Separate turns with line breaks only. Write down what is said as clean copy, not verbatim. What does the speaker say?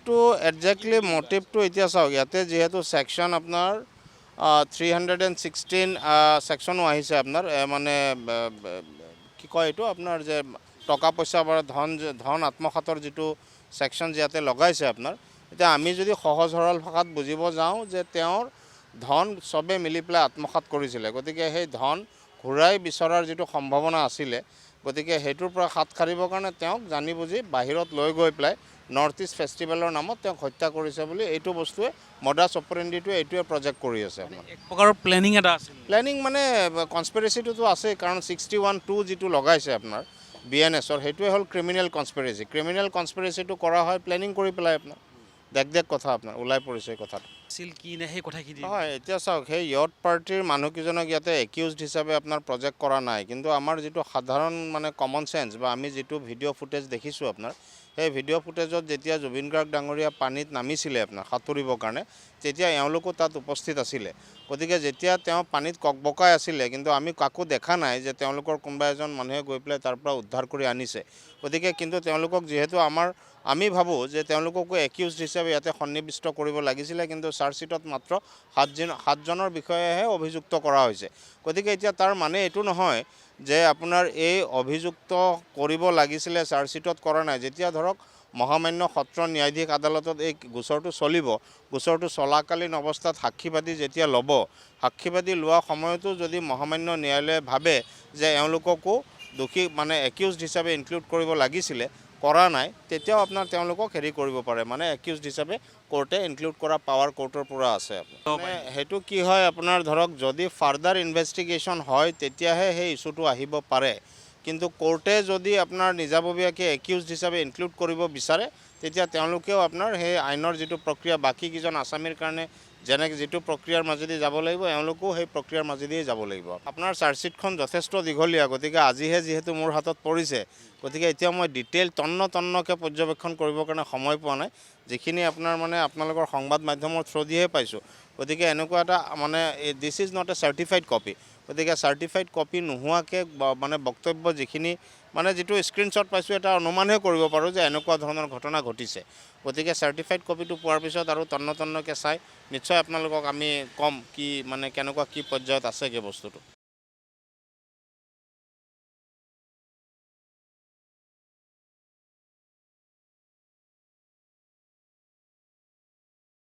তো একজেক্টলি মোটিভটো এতিয়া চাওক ইয়াতে যিহেতু ছেকশ্যন আপোনাৰ 316 ছেকশ্যনো আহিছে আপোনাৰ মানে কি কয় এইটো আপোনাৰ যে টকা পইচা বা ধন আত্মসাতৰ যিটো ছেকশ্যন ইয়াতে লগাইছে আপোনাৰ এতিয়া আমি যদি সহজ সৰল ভাষাত বুজিব যাওঁ যে তেওঁৰ ধন চবে মিলি পেলাই আত্মসাত কৰিছিলে গতিকে সেই ধন ঘূৰাই বিচৰাৰ যিটো সম্ভাৱনা আছিলে গতিকে সেইটোৰ পৰা হাত সাৰিবৰ কাৰণে তেওঁক জানি বুজি বাহিৰত লৈ গৈ পেলাই নৰ্থ ইষ্ট ফেষ্টিভেলৰ নামত তেওঁক হত্যা কৰিছে বুলি এইটো বস্তুৱে মডাছ অপাৰেণ্ডিটোৱে এইটোৱে প্ৰজেক্ট কৰি আছে
এক প্ৰকাৰৰ প্লেনিং এটা আছিল।
প্লেনিং মানে কনস্পিৰেচিটোতো আছেই কাৰণ 61(2) যিটো লগাইছে আপোনাৰ BNSৰ সেইটোৱে হ'ল ক্ৰিমিনেল কনস্পিৰেচিটো কৰা হয় প্লেনিং কৰি পেলাই আপোনাৰ দেখ কথা আপোনাৰ ওলাই পৰিছে কথাটো
আছিল কি নে সেই কথাখিনি
হয় এতিয়া চাওক সেই ইয়থ পাৰ্টিৰ মানুহকেইজনক ইয়াতে একিউজড হিচাপে আপোনাৰ প্ৰজেক্ট কৰা নাই কিন্তু আমাৰ যিটো সাধাৰণ মানে কমন চেন্স বা আমি যিটো ভিডিঅ' ফুটেজ দেখিছোঁ আপোনাৰ সেই ভিডিঅ' ফুটেজত যেতিয়া জুবিন গাৰ্গ ডাঙৰীয়া পানীত নামিছিলে আপোনাৰ সাঁতুৰিবৰ কাৰণে তেতিয়া এওঁলোকো তাত উপস্থিত আছিলে গতিকে যেতিয়া তেওঁ পানীত ককবকাই আছিলে কিন্তু আমি কাকো দেখা নাই যে তেওঁলোকৰ কোনোবা এজন মানুহে গৈ পেলাই তাৰ পৰা উদ্ধাৰ কৰি আনিছে গতিকে কিন্তু তেওঁলোকক যিহেতু আমি ভাবোঁ যে তেওঁলোককো একিউজড হিচাপে ইয়াতে সন্নিৱিষ্ট কৰিব লাগিছিলে কিন্তু চাৰ্জশ্বিটত মাত্ৰ 7জনৰ বিষয়েহে অভিযুক্ত কৰা হৈছে গতিকে এতিয়া তাৰ মানে এইটো নহয় যে আপোনাৰ এই অভিযুক্ত কৰিব লাগিছিলে চাৰ্জশ্বিটত কৰা নাই যেতিয়া ধৰক মহামান্য সত্ৰ ন্যায়াধীশ আদালতত এই গোচৰটো চলিব গোচৰটো চলাকালীন অৱস্থাত সাক্ষীবাদী যেতিয়া ল'ব সাক্ষীবাদী লোৱা সময়তো যদি মহামান্য ন্যায়ালয়ে ভাবে যে এওঁলোককো দোষী মানে একিউজড হিচাপে ইনক্লুড কৰিব লাগিছিলে কৰা নাই তেতিয়াও আপোনাৰ তেওঁলোকক হেৰি কৰিব পাৰে মানে একিউজড হিচাপে কোৰ্টে ইনক্লুড কৰা পাৱাৰ কোৰ্টৰ পৰা আছে মানে সেইটো কি হয় আপোনাৰ ধৰক যদি ফাৰ্দাৰ ইনভেষ্টিগেশ্যন হয় তেতিয়াহে সেই ইছ্যুটো আহিব পাৰে কিন্তু কোৰ্টে যদি আপোনাৰ নিজাববীয়াকৈ একিউজড হিচাপে ইনক্লুড কৰিব বিচাৰে তেতিয়া তেওঁলোকেও আপোনাৰ সেই আইনৰ যিটো প্ৰক্ৰিয়া বাকীকেইজন আসামীৰ কাৰণে যেনেকৈ যিটো প্ৰক্ৰিয়াৰ মাজেদি যাব লাগিব এওঁলোকেও সেই প্ৰক্ৰিয়াৰ মাজেদিয়ে যাব লাগিব আপোনাৰ চাৰ্জশ্বিটখন যথেষ্ট দীঘলীয়া গতিকে আজিহে যিহেতু মোৰ হাতত পৰিছে গতিকে এতিয়া মই ডিটেইল তন্নকৈ পৰ্যবেক্ষণ কৰিবৰ কাৰণে সময় পোৱা নাই যিখিনি আপোনাৰ মানে আপোনালোকৰ সংবাদ মাধ্যমৰ থ্ৰুদিহে পাইছোঁ গতিকে এনেকুৱা এটা মানে this is not a certified copy গতিকে চাৰ্টিফাইড কপি নোহোৱাকৈ মানে বক্তব্য যিখিনি মানে যিটো স্ক্ৰীনশ্বট পাইছোঁ এটা অনুমানহে কৰিব পাৰোঁ যে এনেকুৱা ধৰণৰ ঘটনা ঘটিছে গতিকে চাৰ্টিফাইড কপিটো পোৱাৰ পিছত আৰু তন্নকৈ চাই নিশ্চয় আপোনালোকক আমি ক'ম কি মানে কেনেকুৱা কি পৰ্যায়ত আছেগৈ বস্তুটো